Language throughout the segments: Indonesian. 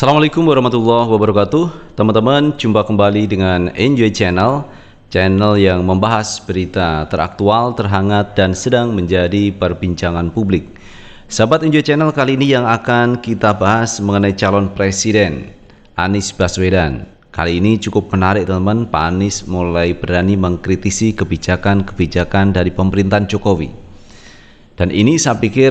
Assalamualaikum warahmatullahi wabarakatuh. Teman-teman, jumpa kembali dengan Enjoy Channel, channel yang membahas berita teraktual, terhangat, dan sedang menjadi perbincangan publik. Sahabat Enjoy Channel, kali ini yang akan kita bahas mengenai calon presiden Anies Baswedan. Kali ini cukup menarik teman-teman, Pak Anies mulai berani mengkritisi kebijakan-kebijakan dari pemerintahan Jokowi. Dan ini saya pikir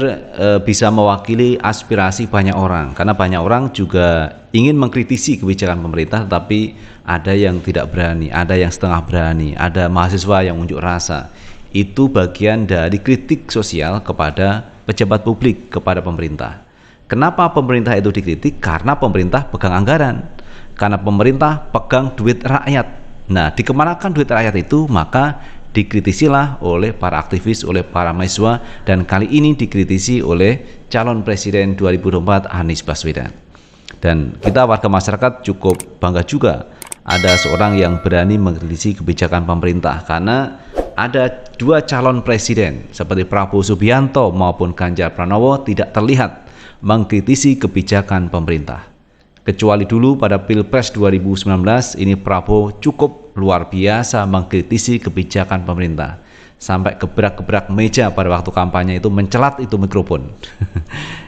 bisa mewakili aspirasi banyak orang, karena banyak orang juga ingin mengkritisi kebijakan pemerintah, tapi ada yang tidak berani, ada yang setengah berani, ada mahasiswa yang unjuk rasa. Itu bagian dari kritik sosial kepada pejabat publik, kepada pemerintah. Kenapa pemerintah itu dikritik? Karena pemerintah pegang anggaran, karena pemerintah pegang duit rakyat. Nah, dikemanakan duit rakyat itu, maka dikritisilah oleh para aktivis, oleh para mahasiswa, dan kali ini dikritisi oleh calon presiden 2024 Anies Baswedan. Dan kita warga masyarakat cukup bangga juga ada seorang yang berani mengkritisi kebijakan pemerintah, karena ada dua calon presiden seperti Prabowo Subianto maupun Ganjar Pranowo tidak terlihat mengkritisi kebijakan pemerintah. Kecuali dulu pada Pilpres 2019, ini Prabowo cukup luar biasa mengkritisi kebijakan pemerintah. Sampai gebrak-gebrak meja pada waktu kampanye itu, mencelat itu mikrofon.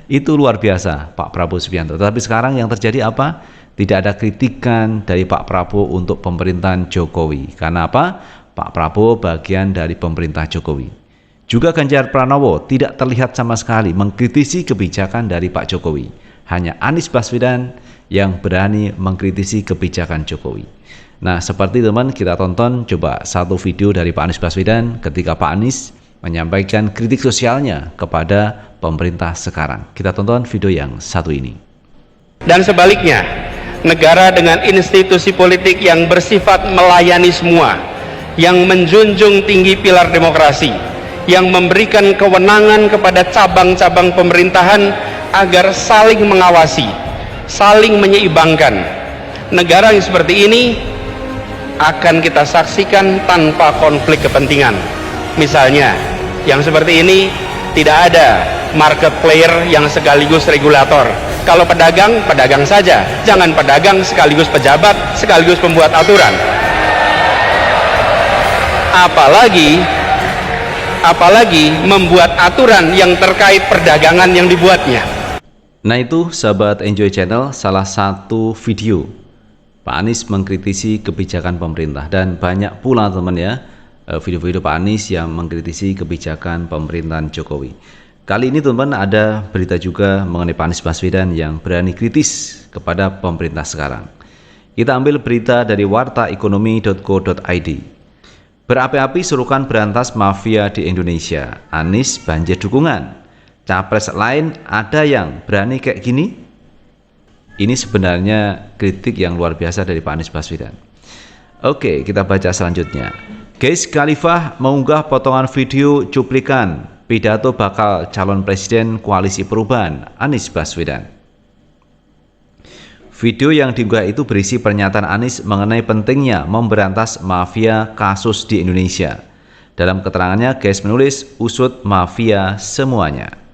Itu luar biasa Pak Prabowo Subianto. Tapi sekarang yang terjadi apa? Tidak ada kritikan dari Pak Prabowo untuk pemerintahan Jokowi. Karena apa? Pak Prabowo bagian dari pemerintah Jokowi. Juga Ganjar Pranowo tidak terlihat sama sekali mengkritisi kebijakan dari Pak Jokowi. Hanya Anies Baswedan yang berani mengkritisi kebijakan Jokowi. Nah, seperti teman, kita tonton coba satu video dari Pak Anies Baswedan ketika Pak Anies menyampaikan kritik sosialnya kepada pemerintah sekarang. Kita tonton video yang satu ini. Dan sebaliknya, negara dengan institusi politik yang bersifat melayani semua, yang menjunjung tinggi pilar demokrasi, yang memberikan kewenangan kepada cabang-cabang pemerintahan agar saling mengawasi, saling menyeimbangkan. Negara yang seperti ini akan kita saksikan tanpa konflik kepentingan. Misalnya, yang seperti ini tidak ada market player yang sekaligus regulator. Kalau pedagang, pedagang saja, jangan pedagang sekaligus pejabat, sekaligus pembuat aturan. Apalagi membuat aturan yang terkait perdagangan yang dibuatnya. Nah, itu sahabat Enjoy Channel, salah satu video Pak Anies mengkritisi kebijakan pemerintah, dan banyak pula teman ya video-video Pak Anies yang mengkritisi kebijakan pemerintahan Jokowi. Kali ini teman, ada berita juga mengenai Pak Anies Baswedan yang berani kritis kepada pemerintah sekarang. Kita ambil berita dari wartaekonomi.co.id. Berapi-api serukan berantas mafia di Indonesia, Anies banjir dukungan. Capres lain ada yang berani kayak gini? Ini sebenarnya kritik yang luar biasa dari Pak Anies Baswedan. Oke, kita baca selanjutnya. Guys Khalifah mengunggah potongan video cuplikan pidato bakal calon presiden Koalisi Perubahan Anies Baswedan. Video yang diunggah itu berisi pernyataan Anies mengenai pentingnya memberantas mafia kasus di Indonesia. Dalam keterangannya, Guys menulis usut mafia semuanya.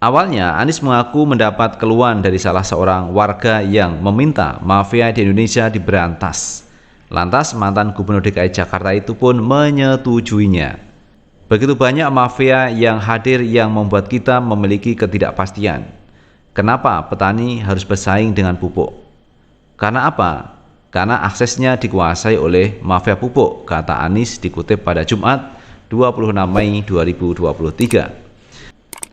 Awalnya, Anies mengaku mendapat keluhan dari salah seorang warga yang meminta mafia di Indonesia diberantas. Lantas, mantan Gubernur DKI Jakarta itu pun menyetujuinya. Begitu banyak mafia yang hadir yang membuat kita memiliki ketidakpastian. Kenapa petani harus bersaing dengan pupuk? Karena apa? Karena aksesnya dikuasai oleh mafia pupuk, kata Anies dikutip pada Jumat 26 Mei 2023.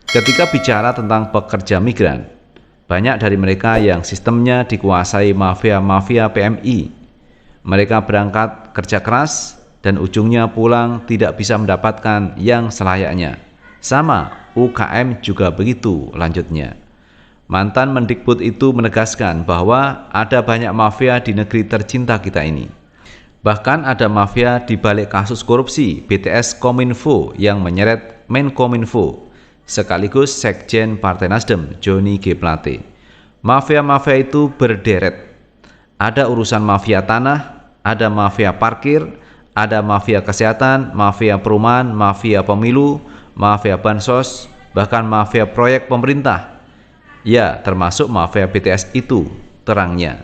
Ketika bicara tentang pekerja migran, banyak dari mereka yang sistemnya dikuasai mafia-mafia PMI. Mereka berangkat kerja keras dan ujungnya pulang tidak bisa mendapatkan yang selayaknya. Sama, UKM juga begitu, lanjutnya. Mantan Mendikbud itu menegaskan bahwa ada banyak mafia di negeri tercinta kita ini. Bahkan ada mafia di balik kasus korupsi BTS Kominfo yang menyeret Menkominfo, sekaligus Sekjen Partai Nasdem Johnny G. Plate. Mafia-mafia itu berderet. Ada urusan mafia tanah, ada mafia parkir, ada mafia kesehatan, mafia perumahan, mafia pemilu, mafia bansos, bahkan mafia proyek pemerintah. Ya, termasuk mafia BTS itu terangnya.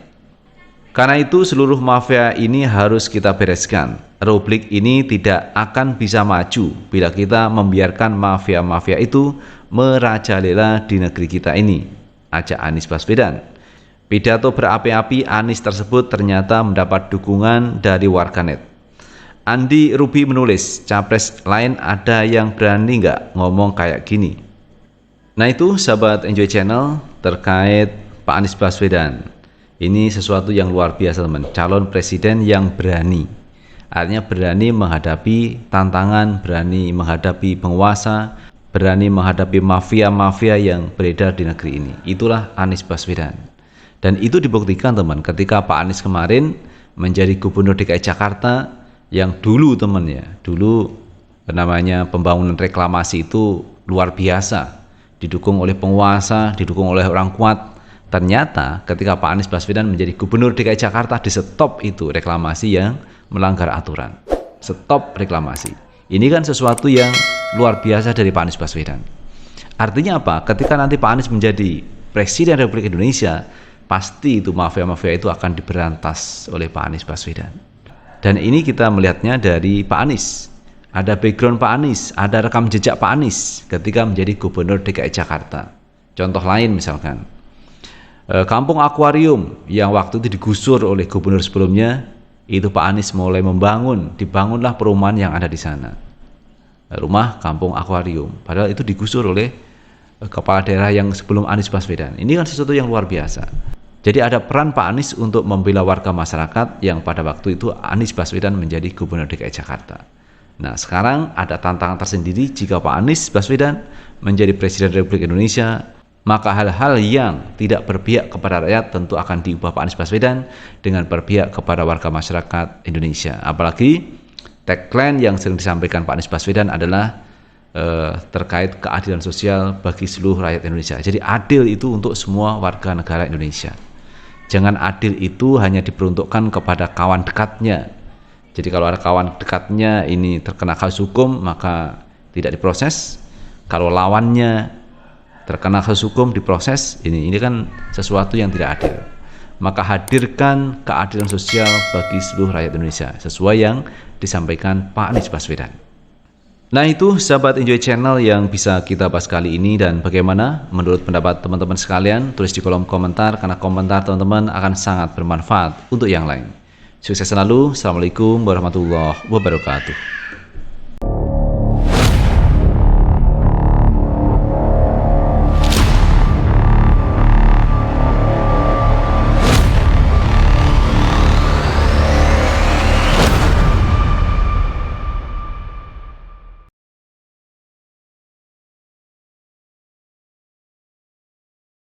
Karena itu seluruh mafia ini harus kita bereskan. Republik ini tidak akan bisa maju bila kita membiarkan mafia-mafia itu merajalela di negeri kita ini, ajak Anies Baswedan. Pidato berapi-api Anies tersebut ternyata mendapat dukungan dari warganet. Andi Ruby menulis, capres lain ada yang berani nggak ngomong kayak gini? Nah itu sahabat Enjoy Channel terkait Pak Anies Baswedan. Ini sesuatu yang luar biasa teman, calon presiden yang berani. Artinya berani menghadapi tantangan, berani menghadapi penguasa, berani menghadapi mafia-mafia yang beredar di negeri ini. Itulah Anies Baswedan. Dan itu dibuktikan teman ketika Pak Anies kemarin menjadi gubernur DKI Jakarta yang dulu teman ya, dulu namanya pembangunan reklamasi itu luar biasa. Didukung oleh penguasa, didukung oleh orang kuat. Ternyata ketika Pak Anies Baswedan menjadi gubernur DKI Jakarta, di stop itu reklamasi yang melanggar aturan. Stop reklamasi. Ini kan sesuatu yang luar biasa dari Pak Anies Baswedan. Artinya apa? Ketika nanti Pak Anies menjadi Presiden Republik Indonesia, pasti itu mafia-mafia itu akan diberantas oleh Pak Anies Baswedan. Dan ini kita melihatnya dari Pak Anies. Ada background Pak Anies, ada rekam jejak Pak Anies ketika menjadi gubernur DKI Jakarta. Contoh lain misalkan, Kampung Akuarium yang waktu itu digusur oleh gubernur sebelumnya, itu Pak Anies mulai dibangunlah perumahan yang ada di sana. Rumah Kampung Akuarium, padahal itu digusur oleh kepala daerah yang sebelum Anies Baswedan. Ini kan sesuatu yang luar biasa. Jadi ada peran Pak Anies untuk membela warga masyarakat yang pada waktu itu Anies Baswedan menjadi gubernur DKI Jakarta. Nah sekarang ada tantangan tersendiri jika Pak Anies Baswedan menjadi Presiden Republik Indonesia, maka hal-hal yang tidak berpihak kepada rakyat tentu akan diubah Pak Anies Baswedan dengan berpihak kepada warga masyarakat Indonesia. Apalagi tagline yang sering disampaikan Pak Anies Baswedan adalah terkait keadilan sosial bagi seluruh rakyat Indonesia. Jadi adil itu untuk semua warga negara Indonesia. Jangan adil itu hanya diperuntukkan kepada kawan dekatnya. Jadi kalau ada kawan dekatnya ini terkena kasus hukum, maka tidak diproses. Kalau lawannya terkena kasus hukum diproses, ini kan sesuatu yang tidak adil. Maka hadirkan keadilan sosial bagi seluruh rakyat Indonesia sesuai yang disampaikan Pak Anies Baswedan. Nah itu sahabat Enjoy Channel yang bisa kita bahas kali ini, dan bagaimana menurut pendapat teman-teman sekalian, tulis di kolom komentar karena komentar teman-teman akan sangat bermanfaat untuk yang lain. Sukses selalu. Assalamualaikum warahmatullahi wabarakatuh.